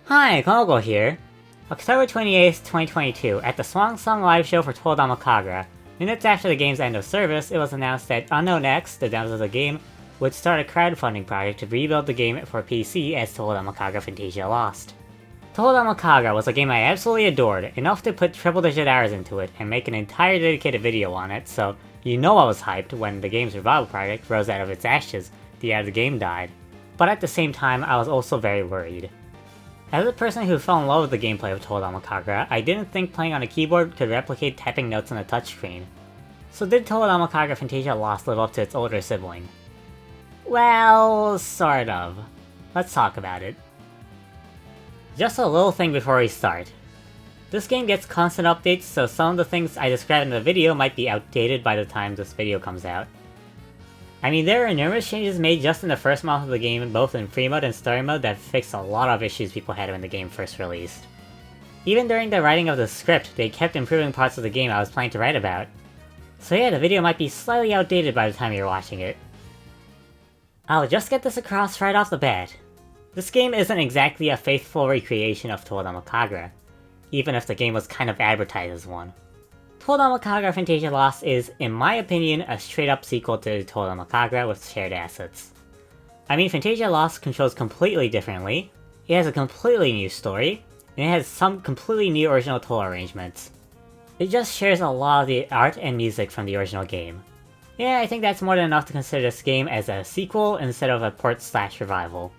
Hi, Kanonical here. October 28th, 2022, at the Swan Song live show for Touhou Kagura, minutes after the game's end of service, it was announced that UnknownX, the developers of the game, would start a crowdfunding project to rebuild the game for PC as Touhou Kagura Phantasia Lost. Touhou Kagura was a game I absolutely adored, enough to put triple-digit hours into it and make an entire dedicated video on it, so you know I was hyped when the game's revival project rose out of its ashes the year the game died. But at the same time, I was also very worried. As a person who fell in love with the gameplay of Touhou Kagura, I didn't think playing on a keyboard could replicate tapping notes on a touchscreen. So did Touhou Kagura Phantasia Lost live up to its older sibling? Well, sort of. Let's talk about it. Just a little thing before we start. This game gets constant updates, so some of the things I described in the video might be outdated by the time this video comes out. I mean, there are numerous changes made just in the first month of the game, both in free mode and story mode, that fixed a lot of issues people had when the game first released. Even during the writing of the script, they kept improving parts of the game I was planning to write about. So yeah, the video might be slightly outdated by the time you're watching it. I'll just get this across right off the bat. This game isn't exactly a faithful recreation of Touhou Kagura, even if the game was kind of advertised as one. Touhou Kagura Phantasia Lost is, in my opinion, a straight-up sequel to Touhou Kagura with shared assets. I mean, Phantasia Lost controls completely differently, it has a completely new story, and it has some completely new original tool arrangements. It just shares a lot of the art and music from the original game. Yeah, I think that's more than enough to consider this game as a sequel instead of a port/revival.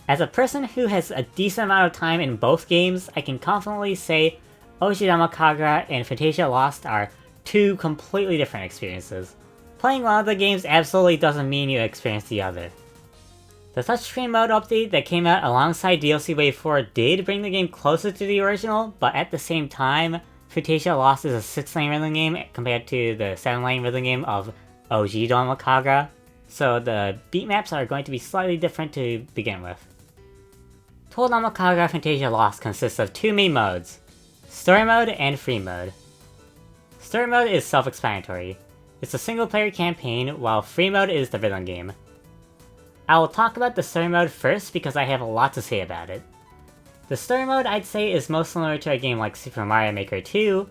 As a person who has a decent amount of time in both games, I can confidently say Oujidama Kagura and Phantasia Lost are two completely different experiences. Playing one of the games absolutely doesn't mean you experience the other. The touchscreen mode update that came out alongside DLC Wave 4 did bring the game closer to the original, but at the same time, Phantasia Lost is a 6-lane rhythm game compared to the 7-lane rhythm game of Oujidama Kagura, so the beat maps are going to be slightly different to begin with. Touhou Kagura Phantasia Lost consists of two main modes, Story Mode and Free Mode. Story Mode is self-explanatory. It's a single-player campaign, while Free Mode is the rhythm game. I will talk about the Story Mode first because I have a lot to say about it. The Story Mode, I'd say, is most similar to a game like Super Mario Maker 2,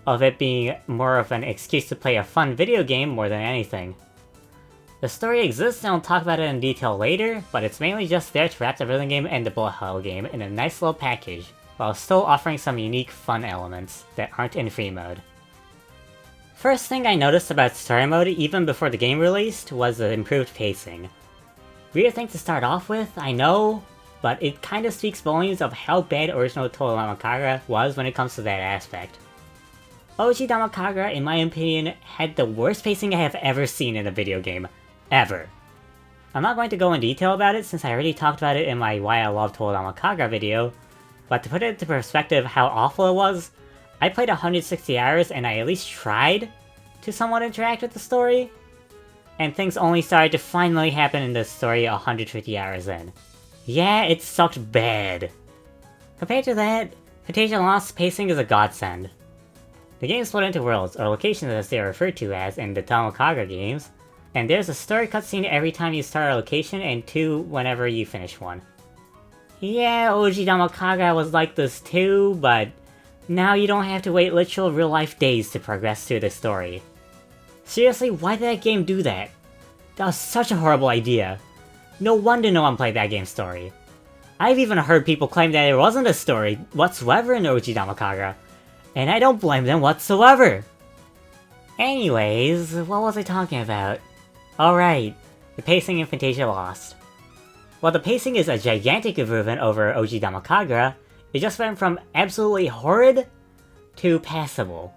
of it being more of an excuse to play a fun video game more than anything. The story exists and I'll talk about it in detail later, but it's mainly just there to wrap the rhythm game and the bullet hell game in a nice little package, while still offering some unique fun elements that aren't in free mode. First thing I noticed about story mode even before the game released was the improved pacing. Weird thing to start off with, I know, but it kinda speaks volumes of how bad original Touhou Kagura was when it comes to that aspect. Oujidama Kagura, in my opinion, had the worst pacing I have ever seen in a video game. Ever. I'm not going to go in detail about it since I already talked about it in my Why I Love Touhou Kagura video, but to put it into perspective how awful it was, I played 160 hours and I at least tried to somewhat interact with the story, and things only started to finally happen in the story 150 hours in. Yeah, it sucked bad. Compared to that, Phantasia Lost's pacing is a godsend. The game is split into worlds, or locations as they are referred to as in the Touhou Kagura games, and there's a story cutscene every time you start a location and 2 whenever you finish one. Yeah, Oujidama Kagura was like this too, but now you don't have to wait literal real-life days to progress through the story. Seriously, why did that game do that? That was such a horrible idea. No wonder no one played that game's story. I've even heard people claim that there wasn't a story whatsoever in Oujidama Kagura, and I don't blame them whatsoever! Anyways, what was I talking about? Alright, the pacing in Phantasia Lost. While the pacing is a gigantic improvement over Oujidama Kagura, it just went from absolutely horrid to passable.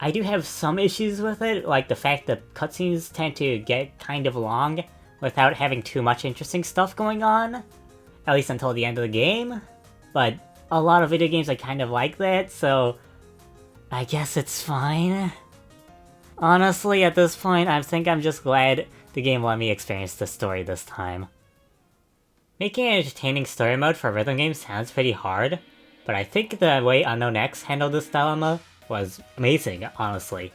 I do have some issues with it, like the fact that cutscenes tend to get kind of long without having too much interesting stuff going on, at least until the end of the game, but a lot of video games are kind of like that, so I guess it's fine. Honestly, at this point, I think I'm just glad the game let me experience the story this time. Making an entertaining story mode for a rhythm game sounds pretty hard, but I think the way UnknownX handled this dilemma was amazing, honestly.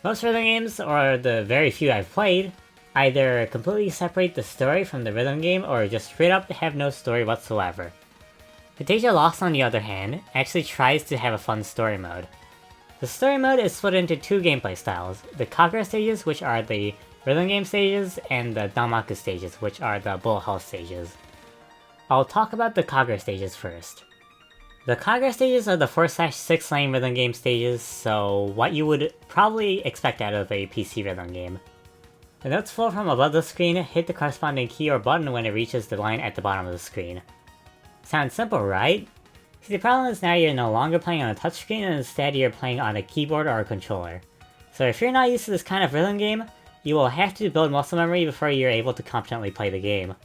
Most rhythm games, or the very few I've played, either completely separate the story from the rhythm game or just straight up have no story whatsoever. Phantasia Lost, on the other hand, actually tries to have a fun story mode. The story mode is split into two gameplay styles, the Kagura stages, which are the rhythm game stages, and the Danmaku stages, which are the bullet hell stages. I'll talk about the Kagura stages first. The Kagura stages are the 4/6 lane rhythm game stages, so what you would probably expect out of a PC rhythm game. The notes flow from above the screen, hit the corresponding key or button when it reaches the line at the bottom of the screen. Sounds simple, right? See, the problem is now you're no longer playing on a touchscreen and instead you're playing on a keyboard or a controller. So if you're not used to this kind of rhythm game, you will have to build muscle memory before you're able to competently play the game.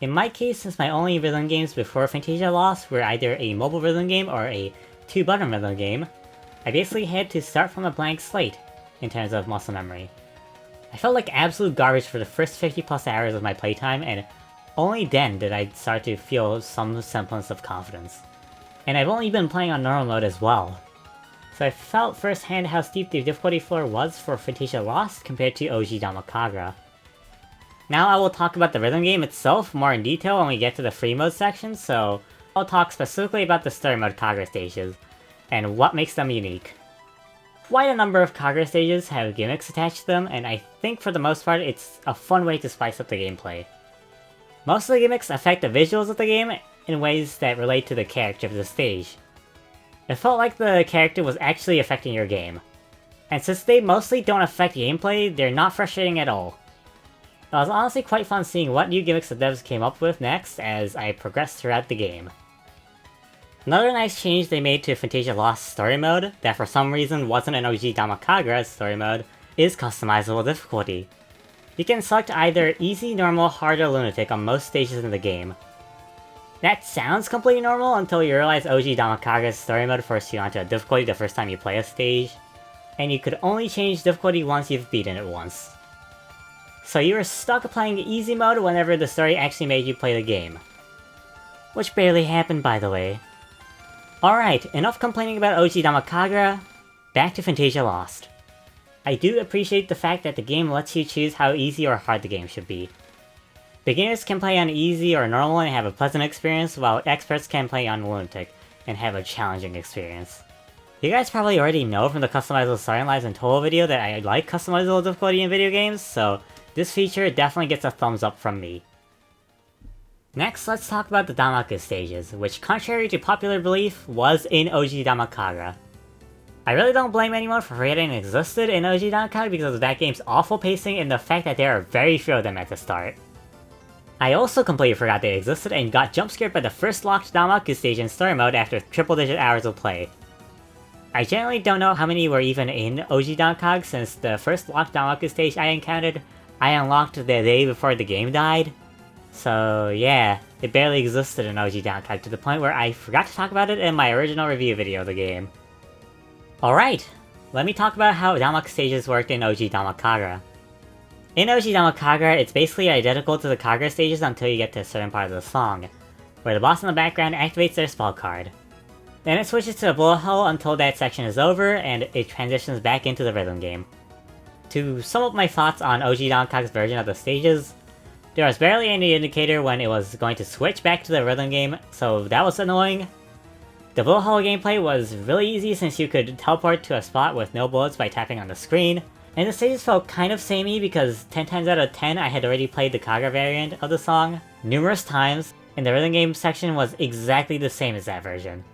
In my case, since my only rhythm games before Phantasia Lost were either a mobile rhythm game or a 2-button rhythm game, I basically had to start from a blank slate in terms of muscle memory. I felt like absolute garbage for the first 50 plus hours of my playtime, and only then did I start to feel some semblance of confidence. And I've only been playing on normal mode as well. So I felt firsthand how steep the difficulty floor was for Phantasia Lost compared to OG DanKagu. Now I will talk about the rhythm game itself more in detail when we get to the free mode section, so I'll talk specifically about the story mode Kagura stages, and what makes them unique. Quite a number of Kagura stages have gimmicks attached to them, and I think for the most part it's a fun way to spice up the gameplay. Most of the gimmicks affect the visuals of the game in ways that relate to the character of the stage. It felt like the character was actually affecting your game. And since they mostly don't affect gameplay, they're not frustrating at all. It was honestly quite fun seeing what new gimmicks the devs came up with next as I progressed throughout the game. Another nice change they made to Phantasia Lost story mode, that for some reason wasn't in OG DanKagu's story mode, is customizable difficulty. You can select either easy, normal, hard, or lunatic on most stages in the game. That sounds completely normal until you realize OG DanKagu's story mode forces you onto a difficulty the first time you play a stage, and you could only change difficulty once you've beaten it once. So you were stuck playing easy mode whenever the story actually made you play the game. Which barely happened, by the way. Alright, enough complaining about OG DanKagu, back to Phantasia Lost. I do appreciate the fact that the game lets you choose how easy or hard the game should be. Beginners can play on easy or normal and have a pleasant experience, while experts can play on lunatic and have a challenging experience. You guys probably already know from the customizable starting lives and Touhou video that I like customizable difficulty in video games, so this feature definitely gets a thumbs up from me. Next, let's talk about the Danmaku stages, which contrary to popular belief, was in OG DanKagu. I really don't blame anyone for forgetting it existed in OG DanKagu because of that game's awful pacing and the fact that there are very few of them at the start. I also completely forgot they existed and got jump scared by the first locked Danmaku stage in story mode after triple-digit hours of play. I generally don't know how many were even in OG DanKagu since the first locked Danmaku stage I encountered, I unlocked the day before the game died. So yeah, it barely existed in OG DanKagu to the point where I forgot to talk about it in my original review video of the game. Alright, let me talk about how Danmaku stages worked in OG DanKagu. In OG DanKagu, it's basically identical to the Kagura stages until you get to a certain part of the song, where the boss in the background activates their spell card. Then it switches to a bullet hell until that section is over, and it transitions back into the rhythm game. To sum up my thoughts on OG DanKagu's version of the stages, there was barely any indicator when it was going to switch back to the rhythm game, so that was annoying. The bullet hell gameplay was really easy since you could teleport to a spot with no bullets by tapping on the screen, and the stages felt kind of samey because 10 times out of 10 I had already played the Kagura variant of the song numerous times, and the rhythm game section was exactly the same as that version.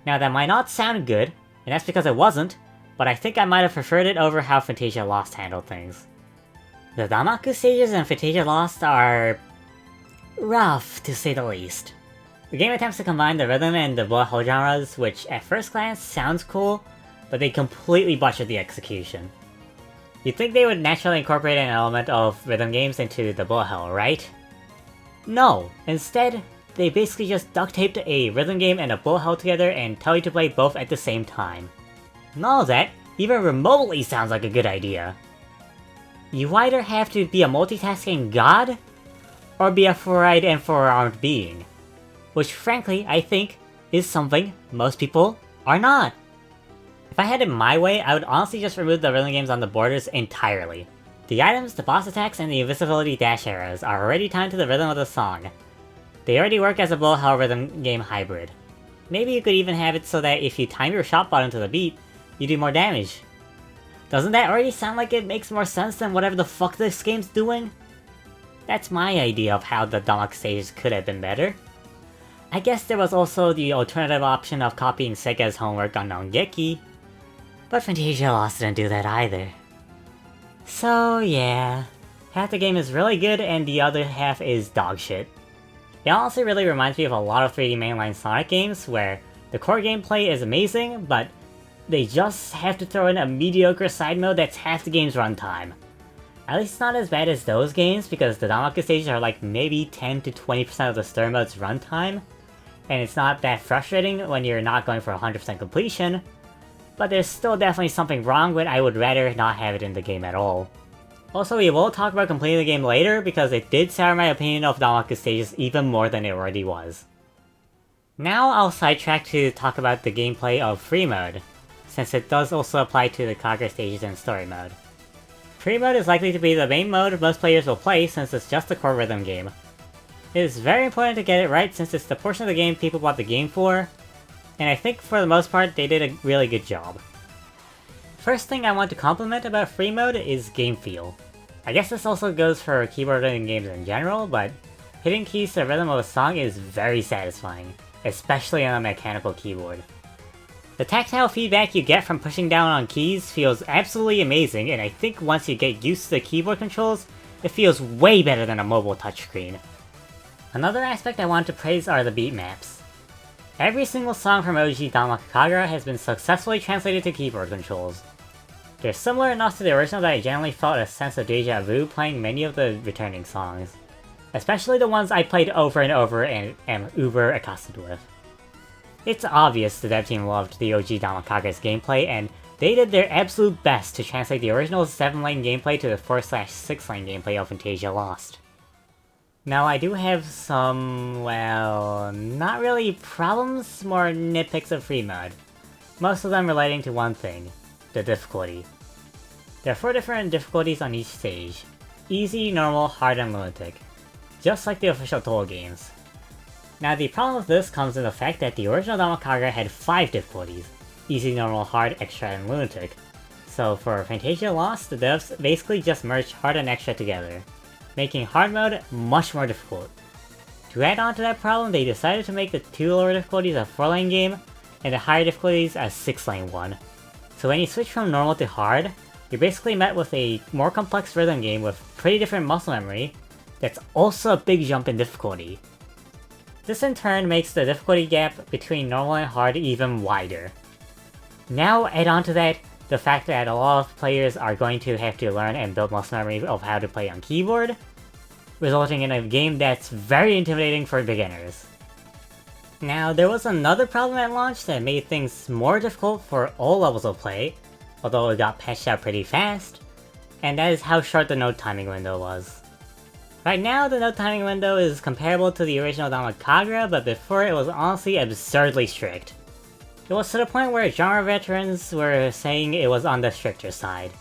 Now that might not sound good, and that's because it wasn't, but I think I might have preferred it over how Phantasia Lost handled things. The Danmaku stages in Phantasia Lost are rough, to say the least. The game attempts to combine the rhythm and the bullet hell genres, which at first glance sounds cool, but they completely butchered the execution. You'd think they would naturally incorporate an element of rhythm games into the bullet hell, right? No, instead, they basically just duct taped a rhythm game and a bullet hell together and tell you to play both at the same time. None of that even remotely sounds like a good idea. You either have to be a multitasking god, or be a four-eyed and four-armed being. Which frankly, I think, is something most people are not. If I had it my way, I would honestly just remove the rhythm games on the borders entirely. The items, the boss attacks, and the invisibility dash arrows are already timed to the rhythm of the song. They already work as a bullet hell rhythm game hybrid. Maybe you could even have it so that if you time your shot button to the beat, you do more damage. Doesn't that already sound like it makes more sense than whatever the fuck this game's doing? That's my idea of how the Danmaku stages could have been better. I guess there was also the alternative option of copying Sega's homework on Nongeki, but Phantasia Lost didn't do that either. So yeah, half the game is really good and the other half is dog shit. It honestly really reminds me of a lot of 3D mainline Sonic games where the core gameplay is amazing, but they just have to throw in a mediocre side mode that's half the game's runtime. At least it's not as bad as those games because the Danmaku stages are like maybe 10 to 20% of the story mode's runtime, and it's not that frustrating when you're not going for 100% completion, but there's still definitely something wrong with it. I would rather not have it in the game at all. Also, we will talk about completing the game later because it did sour my opinion of Danmaku stages even more than it already was. Now I'll sidetrack to talk about the gameplay of free mode, since it does also apply to the Kagura stages in story mode. Free mode is likely to be the main mode most players will play since it's just a core rhythm game. It is very important to get it right since it's the portion of the game people bought the game for, and I think for the most part they did a really good job. First thing I want to compliment about free mode is game feel. I guess this also goes for keyboard rhythm games in general, but hitting keys to the rhythm of a song is very satisfying, especially on a mechanical keyboard. The tactile feedback you get from pushing down on keys feels absolutely amazing, and I think once you get used to the keyboard controls, it feels way better than a mobile touchscreen. Another aspect I want to praise are the beat maps. Every single song from OG Danmaku Kagura has been successfully translated to keyboard controls. They're similar enough to the original that I generally felt a sense of deja vu playing many of the returning songs. Especially the ones I played over and over and am uber accustomed with. It's obvious the dev team loved the OG Danmaku Kagura's gameplay, and they did their absolute best to translate the original 7-lane gameplay to the 4/6-lane gameplay of Phantasia Lost. Now I do have some, well, not really problems, more nitpicks of free mode. Most of them relating to one thing, the difficulty. There are 4 different difficulties on each stage. Easy, normal, hard, and lunatic. Just like the official Touhou games. Now the problem with this comes in the fact that the original Danmaku Kagura had 5 difficulties. Easy, normal, hard, extra, and lunatic. So for Phantasia Lost, the devs basically just merged hard and extra together, making hard mode much more difficult. To add on to that problem, they decided to make the 2 lower difficulties a 4-lane game, and the higher difficulties a 6-lane one. So when you switch from normal to hard, you're basically met with a more complex rhythm game with pretty different muscle memory, that's also a big jump in difficulty. This in turn makes the difficulty gap between normal and hard even wider. Now add on to that the fact that a lot of players are going to have to learn and build muscle memory of how to play on keyboard, resulting in a game that's very intimidating for beginners. Now, there was another problem at launch that made things more difficult for all levels of play, although it got patched out pretty fast, and that is how short the node timing window was. Right now, the node timing window is comparable to the original Danmaku Kagura, but before it was honestly absurdly strict. It was to the point where genre veterans were saying it was on the stricter side.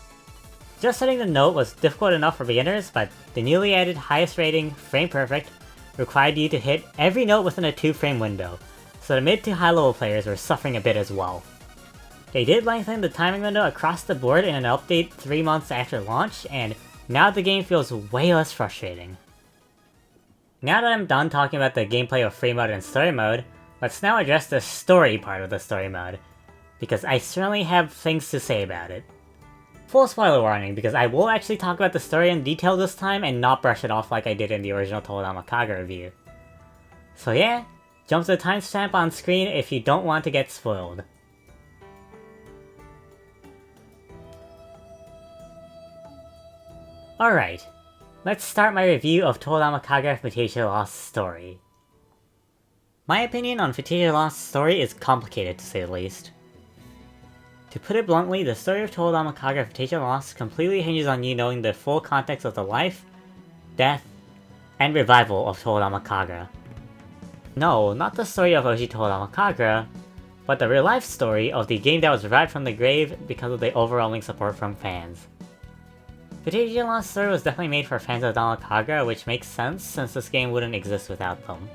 Just hitting the note was difficult enough for beginners, but the newly added highest rating, Frame Perfect, required you to hit every note within a 2-frame window, so the mid to high level players were suffering a bit as well. They did lengthen the timing window across the board in an update 3 months after launch, and now the game feels way less frustrating. Now that I'm done talking about the gameplay of free mode and story mode, let's now address the story part of the story mode, because I certainly have things to say about it. Full spoiler warning, because I will actually talk about the story in detail this time and not brush it off like I did in the original Touhou Danmaku Kagura review. So yeah, jump to the timestamp on screen if you don't want to get spoiled. Alright, let's start my review of Touhou Danmaku Kagura Phantasia Lost's story. My opinion on Phantasia Lost's story is complicated to say the least. To put it bluntly, the story of Touhou Danmaku Kagura Phantasia Lost completely hinges on you knowing the full context of the life, death, and revival of Touhou Danmaku Kagura. No, not the story of OG Touhou Danmaku Kagura, but the real-life story of the game that was revived from the grave because of the overwhelming support from fans. Phantasia Lost story was definitely made for fans of Danmaku, which makes sense since this game wouldn't exist without them.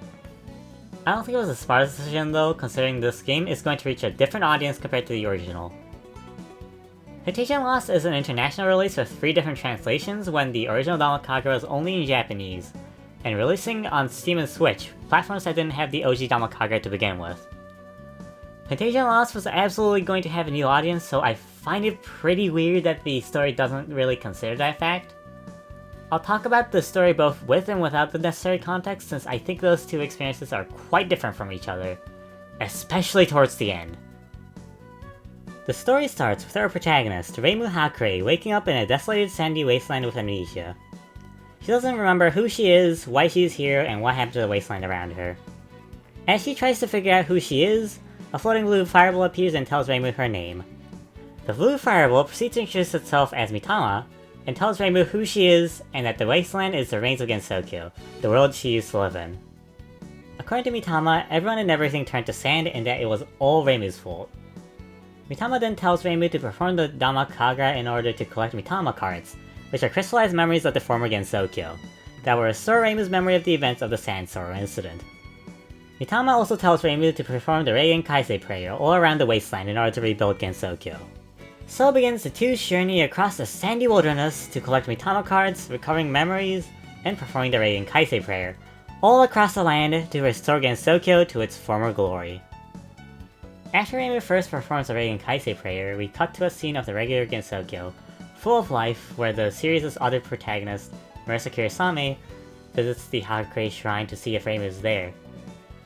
I don't think it was a smart decision though, considering this game is going to reach a different audience compared to the original. Phantasia Lost is an international release with 3 different translations when the original Danmaku was only in Japanese, and releasing on Steam and Switch, platforms that didn't have the OG Danmaku to begin with. Phantasia Lost was absolutely going to have a new audience, so I find it pretty weird that the story doesn't really consider that fact. I'll talk about the story both with and without the necessary context, since I think those two experiences are quite different from each other, especially towards the end. The story starts with our protagonist, Reimu Hakurei, waking up in a desolated sandy wasteland with amnesia. She doesn't remember who she is, why she's here, and what happened to the wasteland around her. As she tries to figure out who she is, a floating blue fireball appears and tells Reimu her name. The blue fireball proceeds to introduce itself as Mitama, and tells Reimu who she is and that the wasteland is the reigns of Gensokyo, the world she used to live in. According to Mitama, everyone and everything turned to sand and that it was all Reimu's fault. Mitama then tells Reimu to perform the DanMaku in order to collect Mitama cards, which are crystallized memories of the former Gensokyo, that will restore Reimu's memory of the events of the Sand Sorrow incident. Mitama also tells Reimu to perform the Reigen Kaisei prayer all around the wasteland in order to rebuild Gensokyo. So begins the two's journey across the sandy wilderness to collect Mitama cards, recovering memories, and performing the Reigen Kaisei prayer, all across the land to restore Gensokyo to its former glory. After Reimu first performs the Reigen Kaisei prayer, we cut to a scene of the regular Gensokyo, full of life, where the series' other protagonist, Marisa Kirisame, visits the Hakurei shrine to see if Reimu is there,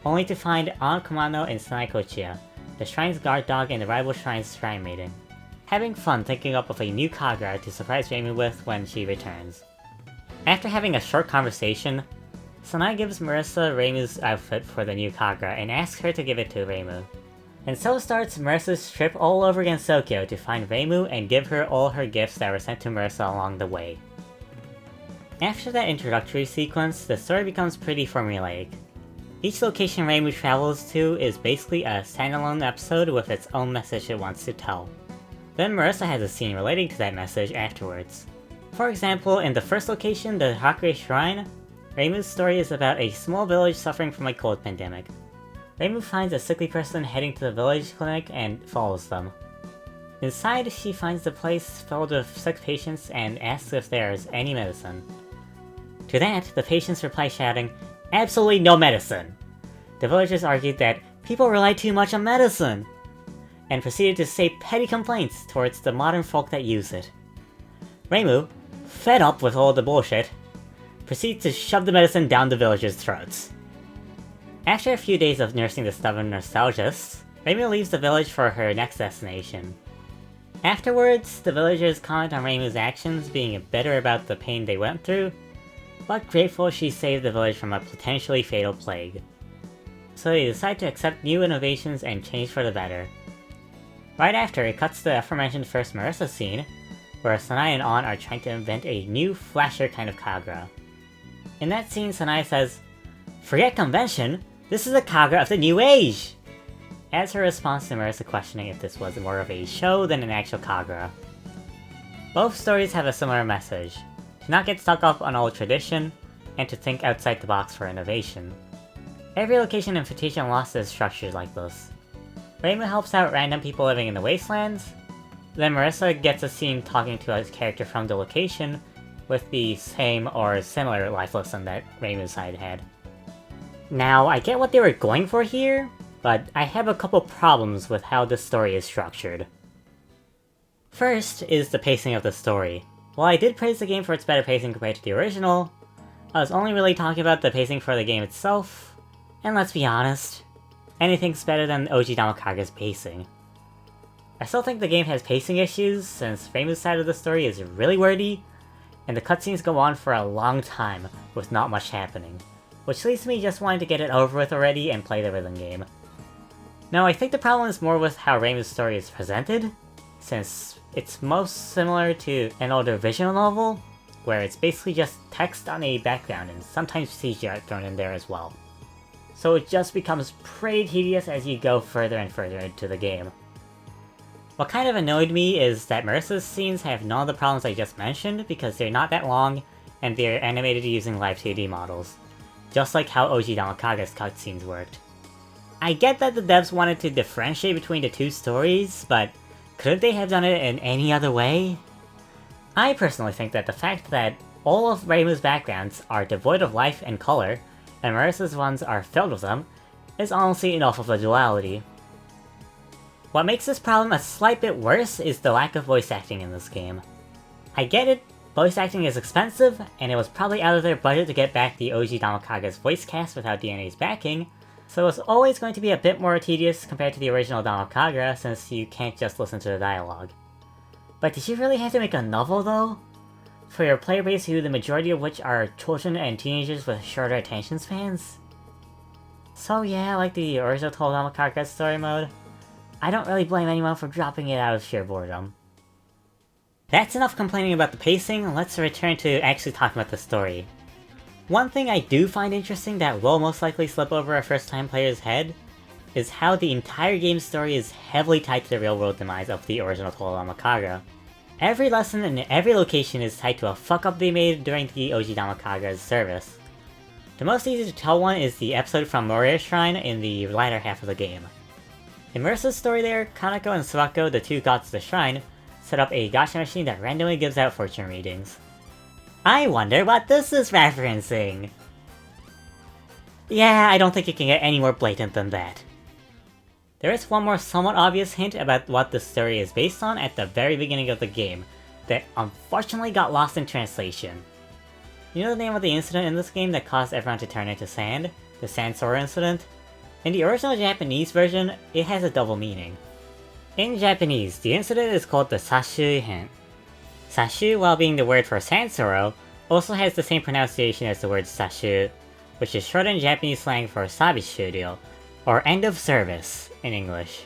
only to find An Kumano and Sanai Kochiya, the shrine's guard dog and the rival shrine's shrine maiden, having fun thinking up of a new Kagura to surprise Reimu with when she returns. After having a short conversation, Sanai gives Marisa Reimu's outfit for the new Kagura and asks her to give it to Reimu. And so starts Marisa's trip all over Gensokyo to find Reimu and give her all her gifts that were sent to Marisa along the way. After that introductory sequence, the story becomes pretty formulaic. Each location Reimu travels to is basically a standalone episode with its own message it wants to tell. Then Marisa has a scene relating to that message afterwards. For example, in the first location, the Hakurei Shrine, Reimu's story is about a small village suffering from a cold pandemic. Reimu finds a sickly person heading to the village clinic and follows them. Inside, she finds the place filled with sick patients and asks if there is any medicine. To that, the patients reply shouting, "Absolutely no medicine!" The villagers argued that people rely too much on medicine, and proceeded to say petty complaints towards the modern folk that use it. Reimu, fed up with all the bullshit, proceeds to shove the medicine down the villagers' throats. After a few days of nursing the stubborn nostalgists, Reimu leaves the village for her next destination. Afterwards, the villagers comment on Reimu's actions being bitter about the pain they went through, but grateful she saved the village from a potentially fatal plague. So they decide to accept new innovations and change for the better. Right after, it cuts to the aforementioned first Marisa scene, where Sanai and An are trying to invent a new, flashier kind of Kagura. In that scene, Sanai says, "Forget convention, this is a Kagura of the new age!" As her response to Marisa questioning if this was more of a show than an actual Kagura. Both stories have a similar message, to not get stuck up on old tradition, and to think outside the box for innovation. Every location in Phantasia Lost is structured like this. Reimu helps out random people living in the wastelands, then Marisa gets a scene talking to a character from the location with the same or similar life lesson that Reimu's side had. Now, I get what they were going for here, but I have a couple problems with how this story is structured. First is the pacing of the story. While I did praise the game for its better pacing compared to the original, I was only really talking about the pacing for the game itself, and let's be honest, anything's better than OG Danmaku's pacing. I still think the game has pacing issues, since Reimu's side of the story is really wordy, and the cutscenes go on for a long time with not much happening, which leads to me just wanting to get it over with already and play the rhythm game. No, I think the problem is more with how Reimu's story is presented, since it's most similar to an older visual novel, where it's basically just text on a background and sometimes CGI thrown in there as well. So it just becomes pretty tedious as you go further and further into the game. What kind of annoyed me is that Marissa's scenes have none of the problems I just mentioned because they're not that long and they're animated using live 2D models. Just like how OG DanKag's cutscenes worked. I get that the devs wanted to differentiate between the two stories, but couldn't they have done it in any other way? I personally think that the fact that all of Reimu's backgrounds are devoid of life and color, and Marissa's ones are filled with them, is honestly enough of a duality. What makes this problem a slight bit worse is the lack of voice acting in this game. I get it, voice acting is expensive, and it was probably out of their budget to get back the OG DanKag's voice cast without DNA's backing, so it's always going to be a bit more tedious compared to the original DanKag since you can't just listen to the dialogue. But did you really have to make a novel though? For your player base who the majority of which are children and teenagers with shorter attention spans? So yeah, like the original Touhou DanKag story mode, I don't really blame anyone for dropping it out of sheer boredom. That's enough complaining about the pacing, let's return to actually talking about the story. One thing I do find interesting that will most likely slip over a first-time player's head is how the entire game's story is heavily tied to the real-world demise of the original Touhou DanKag. Every lesson and every location is tied to a fuck-up they made during the OG DanKag's service. The most easy to tell one is the episode from Moria Shrine in the latter half of the game. In Marissa's story there, Kanonical and Sawako, the two gods of the shrine, set up a gacha machine that randomly gives out fortune readings. I wonder what this is referencing! Yeah, I don't think it can get any more blatant than that. There is one more somewhat obvious hint about what the story is based on at the very beginning of the game, that unfortunately got lost in translation. You know the name of the incident in this game that caused everyone to turn into sand? The Sandsore incident? In the original Japanese version, it has a double meaning. In Japanese, the incident is called the Sashu Hen. Sashu, while being the word for Sansoro, also has the same pronunciation as the word Sashu, which is shortened Japanese slang for Sabishuryo, or end of service in English.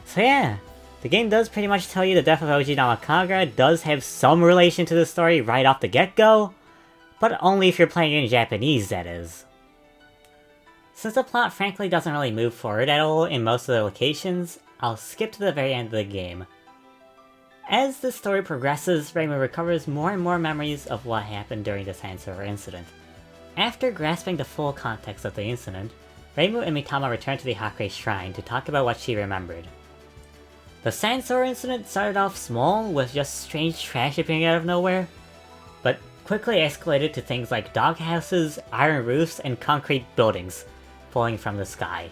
So yeah, the game does pretty much tell you the death of OG DanKag does have some relation to the story right off the get-go, but only if you're playing in Japanese, that is. Since the plot frankly doesn't really move forward at all in most of the locations, I'll skip to the very end of the game. As the story progresses, Reimu recovers more and more memories of what happened during the Sandsore incident. After grasping the full context of the incident, Reimu and Mitama return to the Hakure Shrine to talk about what she remembered. The Sandsore incident started off small, with just strange trash appearing out of nowhere, but quickly escalated to things like doghouses, iron roofs, and concrete buildings falling from the sky.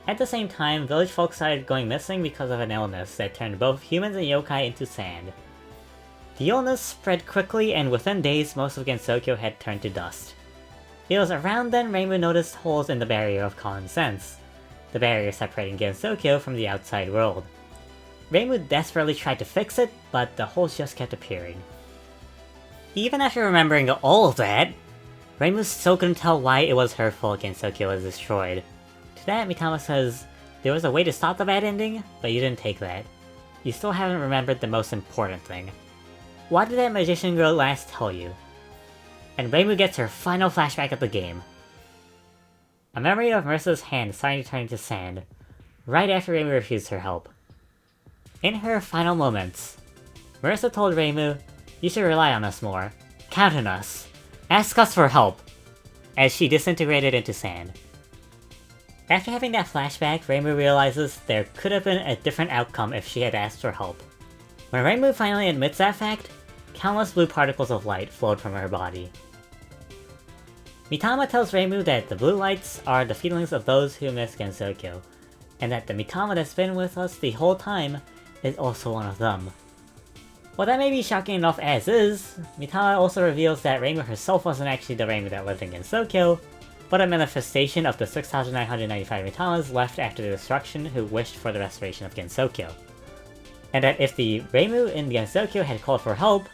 At the same time, village folk started going missing because of an illness that turned both humans and yokai into sand. The illness spread quickly, and within days most of Gensokyo had turned to dust. It was around then Reimu noticed holes in the barrier of common sense, the barrier separating Gensokyo from the outside world. Reimu desperately tried to fix it, but the holes just kept appearing. Even after remembering all of that, Reimu still couldn't tell why it was her fault Gensokyo was destroyed. To that, Mitama says, there was a way to stop the bad ending, but you didn't take that. You still haven't remembered the most important thing. What did that magician girl last tell you? And Reimu gets her final flashback of the game. A memory of Marissa's hand starting to turn into sand, right after Reimu refused her help. In her final moments, Marissa told Reimu, you should rely on us more. Count on us. Ask us for help! As she disintegrated into sand. After having that flashback, Reimu realizes there could have been a different outcome if she had asked for help. When Reimu finally admits that fact, countless blue particles of light flowed from her body. Mitama tells Reimu that the blue lights are the feelings of those who miss Gensokyo, and that the Mitama that's been with us the whole time is also one of them. While that may be shocking enough as is, Mitama also reveals that Reimu herself wasn't actually the Reimu that lived in Gensokyo, but a manifestation of the 6,995 Mitamas left after the destruction who wished for the restoration of Gensokyo. And that if the Reimu in Gensokyo had called for help,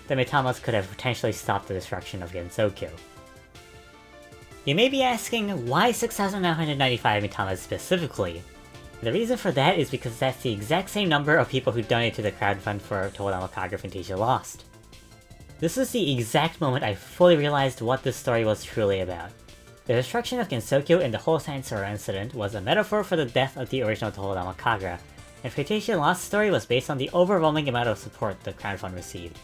the Mitamas could have potentially stopped the destruction of Gensokyo. You may be asking, why 6,995 Mitamas specifically? The reason for that is because that's the exact same number of people who donated to the crowdfund for Touhou DanKag Phantasia Lost. This is the exact moment I fully realized what this story was truly about. The destruction of Gensokyo and the whole Sandsore incident was a metaphor for the death of the original Touhou DanKag, and Phantasia Lost story was based on the overwhelming amount of support the crowdfund received.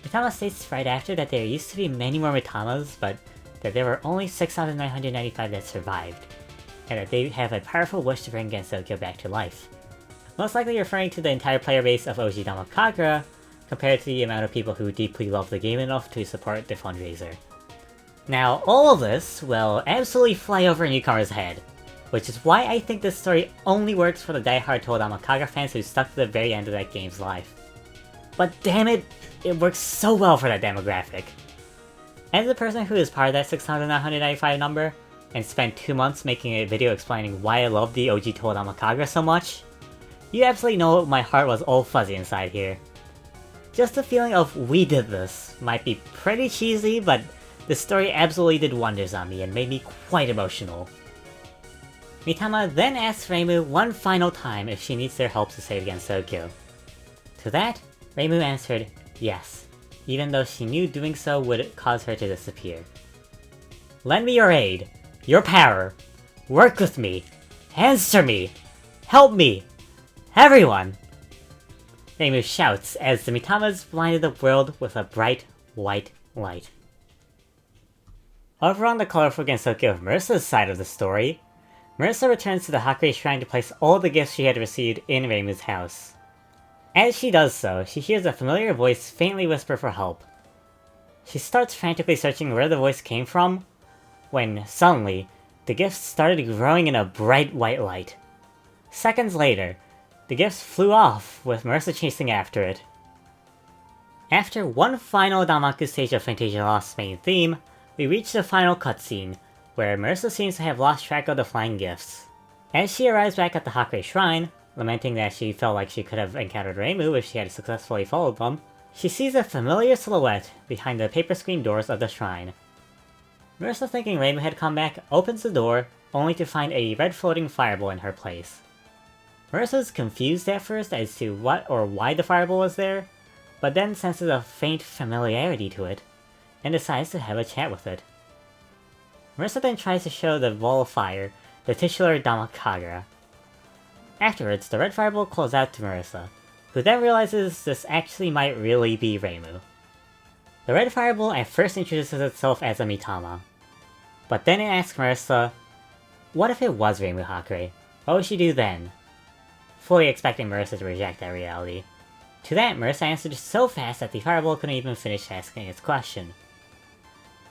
Mitama states right after that there used to be many more Mitamas, but that there were only 6,995 that survived, and that they have a powerful wish to bring Gensokyo back to life. Most likely referring to the entire player base of OG Danmaku compared to the amount of people who deeply love the game enough to support the fundraiser. Now, all of this will absolutely fly over a newcomer's head, which is why I think this story only works for the die-hard Touhou Danmaku fans who stuck to the very end of that game's life. But damn it, it works so well for that demographic. As a person who is part of that 6,995 number, and spent 2 months making a video explaining why I love the OG Touhou Danmaku so much, you absolutely know my heart was all fuzzy inside here. Just the feeling of "we did this" might be pretty cheesy, but the story absolutely did wonders on me and made me quite emotional. Mitama then asks Reimu one final time if she needs their help to save Gensokyo. To that, Reimu answered yes, even though she knew doing so would cause her to disappear. "Lend me your aid, your power, work with me, answer me, help me, everyone!" Reimu shouts as the Mitamas blinded the world with a bright white light. Over on the colorful Gensokyo of Marisa's side of the story, Marisa returns to the Hakurei Shrine to place all the gifts she had received in Reimu's house. As she does so, she hears a familiar voice faintly whisper for help. She starts frantically searching where the voice came from, when, suddenly, the gifts started growing in a bright white light. Seconds later, the gifts flew off, with Marisa chasing after it. After one final Danmaku stage of Phantasia Lost's main theme, we reach the final cutscene, where Marisa seems to have lost track of the flying gifts. As she arrives back at the Hakurei Shrine, lamenting that she felt like she could have encountered Reimu if she had successfully followed them, she sees a familiar silhouette behind the paper screen doors of the shrine. Marisa, thinking Reimu had come back, opens the door, only to find a red floating fireball in her place. Marisa's confused at first as to what or why the fireball was there, but then senses a faint familiarity to it, and decides to have a chat with it. Marisa then tries to show the ball of fire the titular Danmaku. Afterwards, the red fireball calls out to Marisa, who then realizes this actually might really be Reimu. The red fireball at first introduces itself as a Mitama, but then it asks Marisa, what if it was Reimu Hakurei? What would she do then? Fully expecting Marisa to reject that reality. To that, Marisa answered so fast that the fireball couldn't even finish asking its question.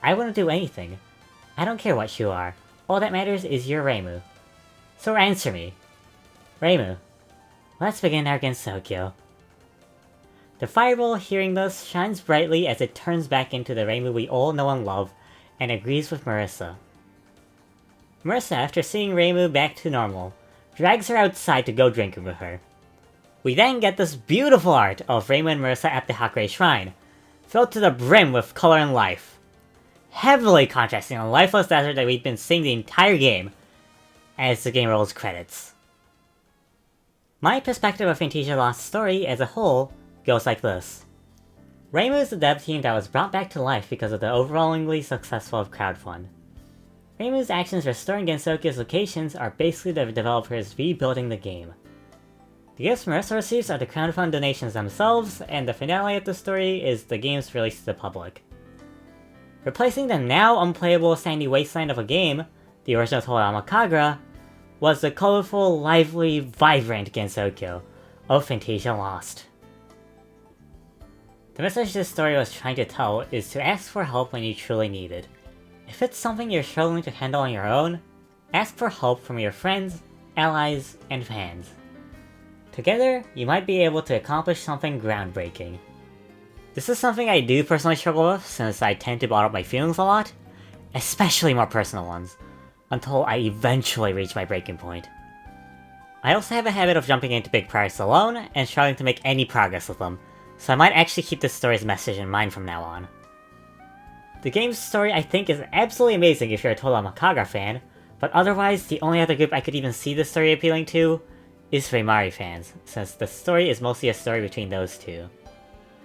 "I wouldn't do anything. I don't care what you are. All that matters is you're Reimu. So answer me. Reimu, let's begin our Gensokyo." The fireball, hearing this, shines brightly as it turns back into the Reimu we all know and love, and agrees with Marisa. Marisa, after seeing Reimu back to normal, drags her outside to go drinking with her. We then get this beautiful art of Reimu and Marisa at the Hakurei Shrine, filled to the brim with color and life, heavily contrasting the lifeless desert that we've been seeing the entire game, as the game rolls credits. My perspective of Phantasia Lost's story as a whole goes like this. Reimu is the dev team that was brought back to life because of the overwhelmingly successful crowdfund. Reimu's actions restoring Gensokyo's locations are basically the developers rebuilding the game. The gifts Marisa receives are the crowdfund donations themselves, and the finale of the story is the game's release to the public. Replacing the now unplayable sandy wasteland of a game, the original Touhou Danmaku, was the colorful, lively, vibrant Gensokyo of Phantasia Lost. The message this story was trying to tell is to ask for help when you truly need it. If it's something you're struggling to handle on your own, ask for help from your friends, allies, and fans. Together, you might be able to accomplish something groundbreaking. This is something I do personally struggle with since I tend to bottle up my feelings a lot, especially more personal ones, until I eventually reach my breaking point. I also have a habit of jumping into big projects alone and struggling to make any progress with them, so I might actually keep this story's message in mind from now on. The game's story I think is absolutely amazing if you're a Touhou Danmaku fan, but otherwise the only other group I could even see this story appealing to is Reimari fans, since the story is mostly a story between those two.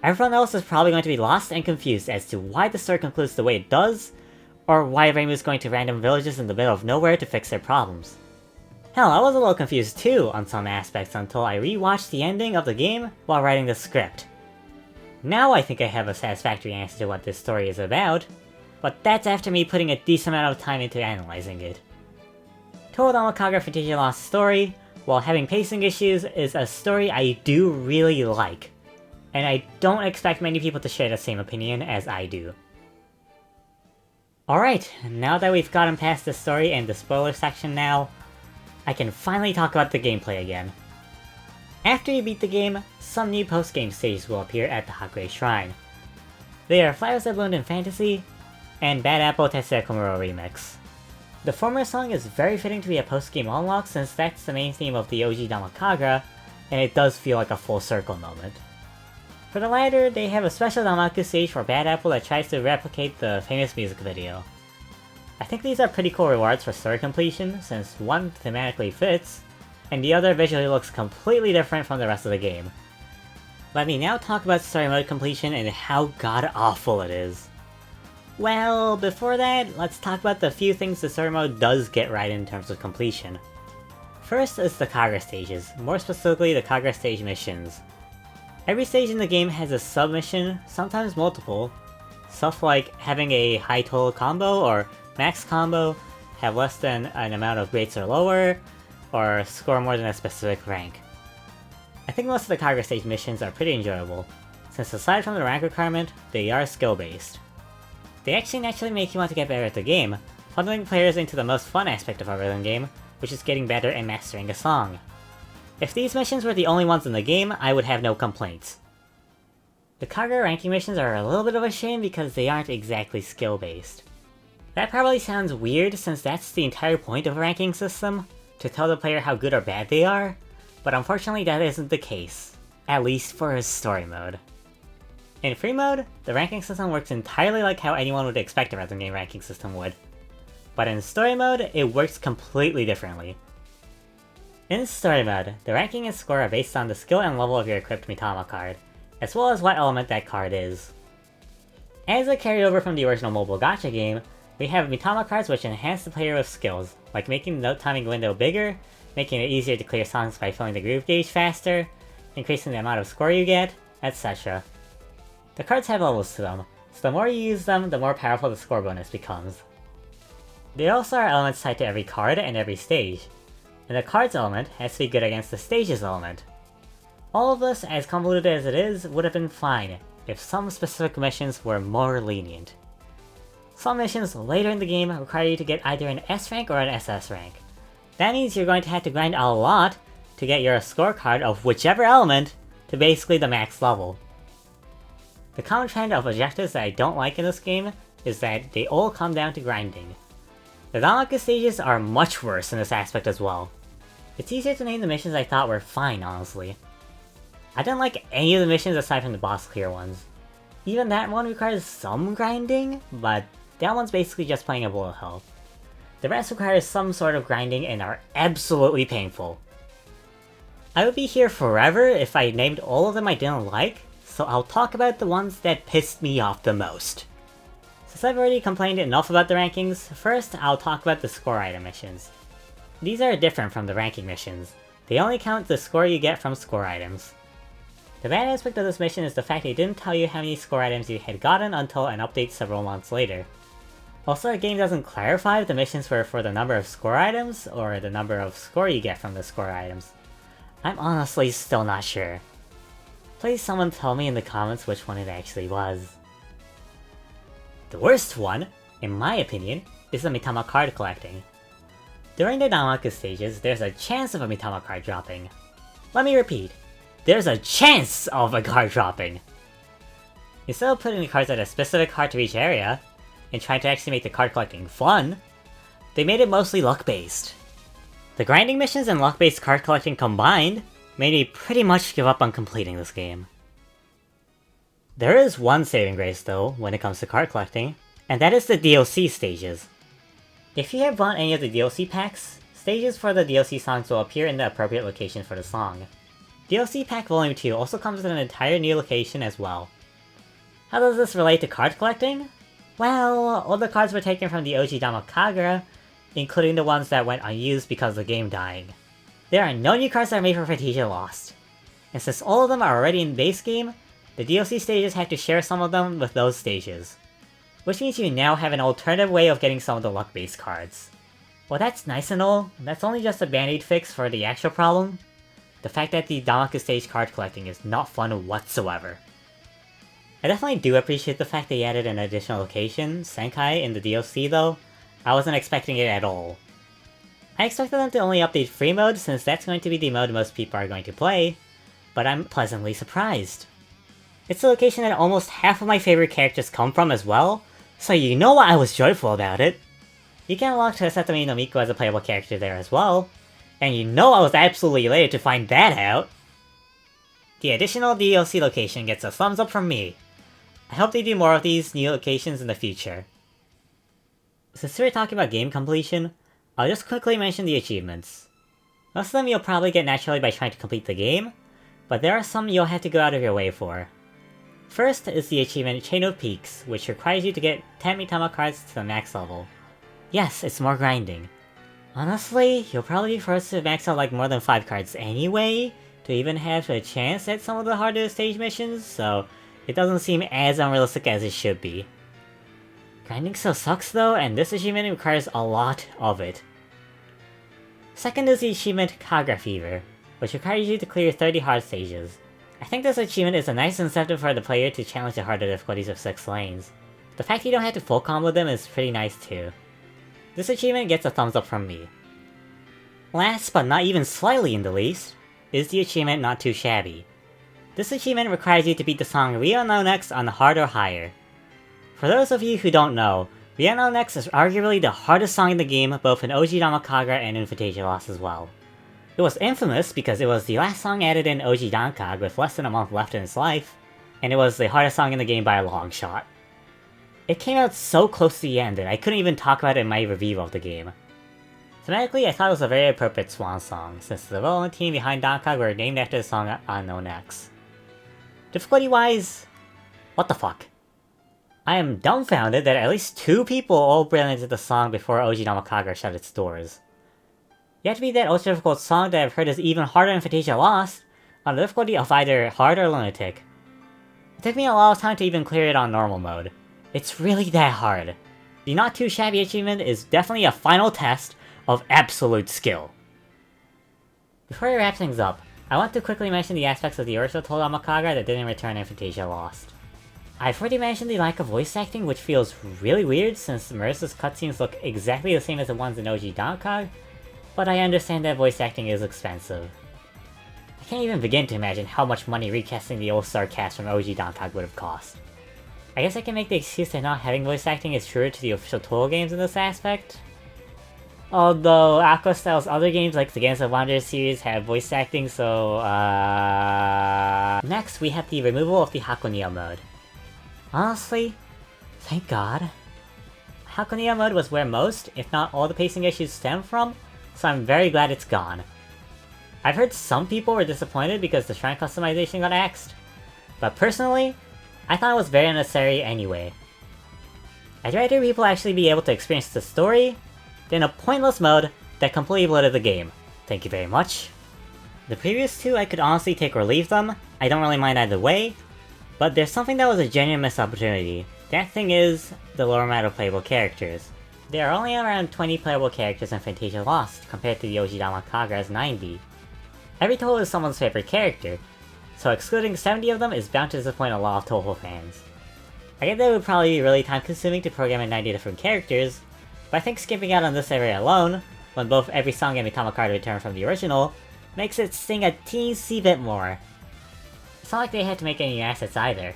Everyone else is probably going to be lost and confused as to why the story concludes the way it does, or why Reimu is going to random villages in the middle of nowhere to fix their problems. Hell, I was a little confused too on some aspects until I rewatched the ending of the game while writing the script. Now I think I have a satisfactory answer to what this story is about, but that's after me putting a decent amount of time into analyzing it. Touhou Danmaku Phantasia Lost story, while having pacing issues, is a story I do really like, and I don't expect many people to share the same opinion as I do. Alright, now that we've gotten past the story and the spoiler section now, I can finally talk about the gameplay again. After you beat the game, some new post-game stages will appear at the Hakure Shrine. They are Flowers That Bloomed in Fantasy, and Bad Apple Tetsuya Komuro Remix. The former song is very fitting to be a post-game unlock since that's the main theme of the OG Danmaku, and it does feel like a full circle moment. For the latter, they have a special Danmaku stage for Bad Apple that tries to replicate the famous music video. I think these are pretty cool rewards for story completion, since one thematically fits, and the other visually looks completely different from the rest of the game. Let me now talk about story mode completion and how god-awful it is. Well, before that, let's talk about the few things the story mode does get right in terms of completion. First is the Kagura stages, more specifically the Kagura stage missions. Every stage in the game has a sub-mission, sometimes multiple, stuff like having a high total combo or max combo, have less than an amount of grades or lower, or score more than a specific rank. I think most of the Kagura stage missions are pretty enjoyable, since aside from the rank requirement, they are skill-based. They actually naturally make you want to get better at the game, funneling players into the most fun aspect of a rhythm game, which is getting better and mastering a song. If these missions were the only ones in the game, I would have no complaints. The Kagura ranking missions are a little bit of a shame because they aren't exactly skill-based. That probably sounds weird since that's the entire point of a ranking system, to tell the player how good or bad they are, but unfortunately that isn't the case, at least for his story mode. In free mode, the ranking system works entirely like how anyone would expect a rhythm game ranking system would. But in story mode, it works completely differently. In story mode, the ranking and score are based on the skill and level of your equipped Mitama card, as well as what element that card is. As a carryover from the original mobile gacha game, we have Mitama cards which enhance the player with skills, like making the note timing window bigger, making it easier to clear songs by filling the groove gauge faster, increasing the amount of score you get, etc. The cards have levels to them, so the more you use them, the more powerful the score bonus becomes. There also are elements tied to every card and every stage, and the cards element has to be good against the stages element. All of this, as convoluted as it is, would have been fine if some specific missions were more lenient. Some missions later in the game require you to get either an S rank or an SS rank. That means you're going to have to grind a lot to get your scorecard of whichever element to basically the max level. The common trend of objectives that I don't like in this game is that they all come down to grinding. The Danmaku stages are much worse in this aspect as well. It's easier to name the missions I thought were fine, honestly. I didn't like any of the missions aside from the boss clear ones. Even that one requires some grinding, but that one's basically just playing a bullet hell. The rest requires some sort of grinding and are absolutely painful. I would be here forever if I named all of them I didn't like, so I'll talk about the ones that pissed me off the most. Since I've already complained enough about the rankings, first I'll talk about the score item missions. These are different from the ranking missions. They only count the score you get from score items. The bad aspect of this mission is the fact they didn't tell you how many score items you had gotten until an update several months later. Also, the game doesn't clarify if the missions were for the number of score items, or the number of score you get from the score items. I'm honestly still not sure. Please someone tell me in the comments which one it actually was. The worst one, in my opinion, is the Mitama card collecting. During the Danmaku stages, there's a chance of a Mitama card dropping. Let me repeat, there's a chance of a card dropping! Instead of putting the cards at a specific hard-to-reach area, and trying to actually make the card collecting fun, they made it mostly luck-based. The grinding missions and luck-based card collecting combined made me pretty much give up on completing this game. There is one saving grace though, when it comes to card collecting, and that is the DLC stages. If you have bought any of the DLC packs, stages for the DLC songs will appear in the appropriate location for the song. DLC Pack Volume 2 also comes with an entire new location as well. How does this relate to card collecting? Well, all the cards were taken from the OG Danmaku, including the ones that went unused because of the game dying. There are no new cards that are made for Phantasia Lost. And since all of them are already in the base game, the DLC stages have to share some of them with those stages. Which means you now have an alternative way of getting some of the luck-based cards. Well, that's nice and all, that's only just a band-aid fix for the actual problem. The fact that the Danmaku stage card collecting is not fun whatsoever. I definitely do appreciate the fact they added an additional location, Senkai, in the DLC though. I wasn't expecting it at all. I expected them to only update free mode since that's going to be the mode most people are going to play, but I'm pleasantly surprised. It's the location that almost half of my favorite characters come from as well, so you know why I was joyful about it. You can unlock Satomi no Miko as a playable character there as well, and you know I was absolutely elated to find that out. The additional DLC location gets a thumbs up from me. I hope they do more of these new locations in the future. Since we're talking about game completion, I'll just quickly mention the achievements. Most of them you'll probably get naturally by trying to complete the game, but there are some you'll have to go out of your way for. First is the achievement Chain of Peaks, which requires you to get 10 Mitama cards to the max level. Yes, it's more grinding. Honestly, you'll probably be forced to max out like more than 5 cards anyway, to even have a chance at some of the harder stage missions, so it doesn't seem as unrealistic as it should be. Grinding still sucks though, and this achievement requires a lot of it. Second is the achievement Kagura Fever, which requires you to clear 30 hard stages. I think this achievement is a nice incentive for the player to challenge the harder difficulties of 6 lanes. The fact you don't have to full combo them is pretty nice too. This achievement gets a thumbs up from me. Last but not even slightly in the least, is the achievement Not Too Shabby. This achievement requires you to beat the song We Are Now Next on the hard or higher. For those of you who don't know, We Are Now Next is arguably the hardest song in the game, both in OG DanKaG and in Phantasia Lost as well. It was infamous because it was the last song added in OG DanKaG with less than a month left in its life, and it was the hardest song in the game by a long shot. It came out so close to the end that I couldn't even talk about it in my review of the game. Thematically, I thought it was a very appropriate swan song, since the development team behind DanKaG were named after the song Unknown X. Difficulty-wise, what the fuck? I am dumbfounded that at least 2 people all brillianted the song before OG DanKaG shut its doors. You have to beat that ultra difficult song that I've heard is even harder than Phantasia Lost, on the difficulty of either hard or lunatic. It took me a lot of time to even clear it on normal mode. It's really that hard. The Not Too Shabby achievement is definitely a final test of absolute skill. Before I wrap things up, I want to quickly mention the aspects of the original TouhouProject that didn't return in Phantasia Lost. I've already mentioned the lack of voice acting, which feels really weird since Marissa's cutscenes look exactly the same as the ones in OG DanKaG, but I understand that voice acting is expensive. I can't even begin to imagine how much money recasting the all-star cast from OG DanKaG would have cost. I guess I can make the excuse that not having voice acting is truer to the official Touhou games in this aspect. Although Aqua-style's other games like the Games of Wonder series have voice acting, so Next, we have the removal of the Hakunia mode. Honestly, thank god. Hakunia mode was where most, if not all the pacing issues stem from, so I'm very glad it's gone. I've heard some people were disappointed because the shrine customization got axed, but personally, I thought it was very unnecessary anyway. I'd rather people actually be able to experience the story than a pointless mode that completely bloated the game. Thank you very much. The previous 2 I could honestly take or leave them, I don't really mind either way, but there's something that was a genuine missed opportunity. That thing is, the lower amount of playable characters. There are only around 20 playable characters in Phantasia Lost, compared to the OG DanKaG's 90. Every Touhou is someone's favorite character, so excluding 70 of them is bound to disappoint a lot of Touhou fans. I get that it would probably be really time consuming to program in 90 different characters, but I think skipping out on this area alone, when both every song and Mitama card return from the original, makes it sting a teensy bit more. It's not like they had to make any new assets either.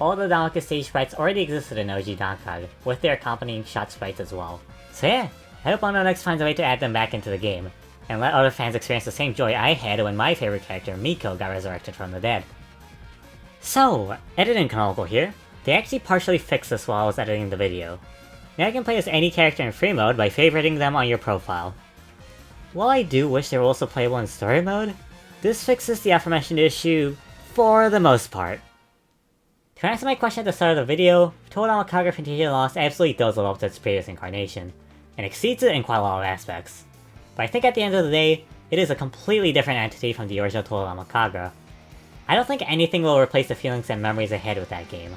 All the Danmaku stage sprites already existed in OG DanKaG, with their accompanying shot sprites as well. So yeah, I hope Unknown X finds a way to add them back into the game, and let other fans experience the same joy I had when my favorite character, Miko, got resurrected from the dead. So, editing Kanonical here. They actually partially fixed this while I was editing the video. Now you can play as any character in free mode by favoriting them on your profile. While I do wish they were also playable in story mode, this fixes the aforementioned issue for the most part. To answer my question at the start of the video, DanKaG Phantasia Lost absolutely does live up to its previous incarnation. and exceeds it in quite a lot of aspects. But I think at the end of the day, it is a completely different entity from the original Touhou Kagura. I don't think anything will replace the feelings and memories I had with that game.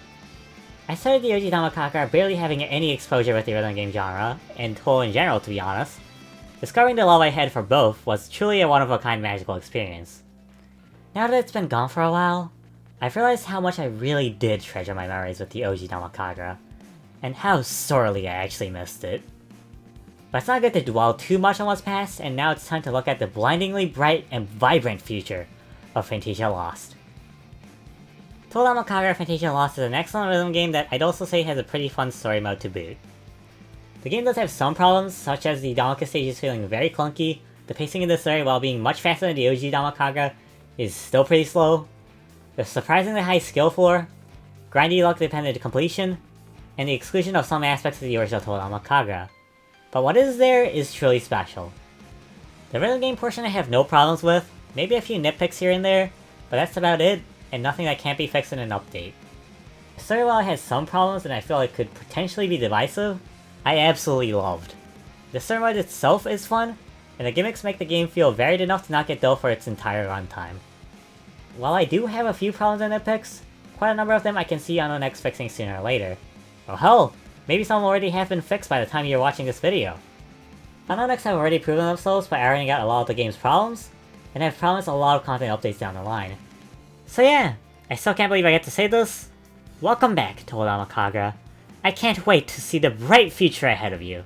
I started the OG DanMaku barely having any exposure with the rhythm game genre, and Touhou in general to be honest. Discovering the love I had for both was truly a one-of-a-kind magical experience. Now that it's been gone for a while, I've realized how much I really did treasure my memories with the OG DanMaku, and how sorely I actually missed it. But it's not good to dwell too much on what's past, and now it's time to look at the blindingly bright and vibrant future of Phantasia Lost. Touhou Phantasia Lost is an excellent rhythm game that I'd also say has a pretty fun story mode to boot. The game does have some problems, such as the Danmaku stages feeling very clunky, the pacing of the story while being much faster than the OG Danmaku is still pretty slow, the surprisingly high skill floor, grindy luck dependent completion, and the exclusion of some aspects of the original Touhou Kagura. But what is there is truly special. The rhythm game portion I have no problems with, maybe a few nitpicks here and there, but that's about it, and nothing that can't be fixed in an update. The story while it has some problems and I feel it could potentially be divisive, I absolutely loved. The story mode itself is fun, and the gimmicks make the game feel varied enough to not get dull for its entire runtime. While I do have a few problems and nitpicks, quite a number of them I can see Unonex fixing sooner or later. Or hell, maybe some already have been fixed by the time you're watching this video. Unonex have already proven themselves by ironing out a lot of the game's problems, and have promised a lot of content updates down the line. So yeah, I still can't believe I get to say this. Welcome back, Touhou Kagura. I can't wait to see the bright future ahead of you.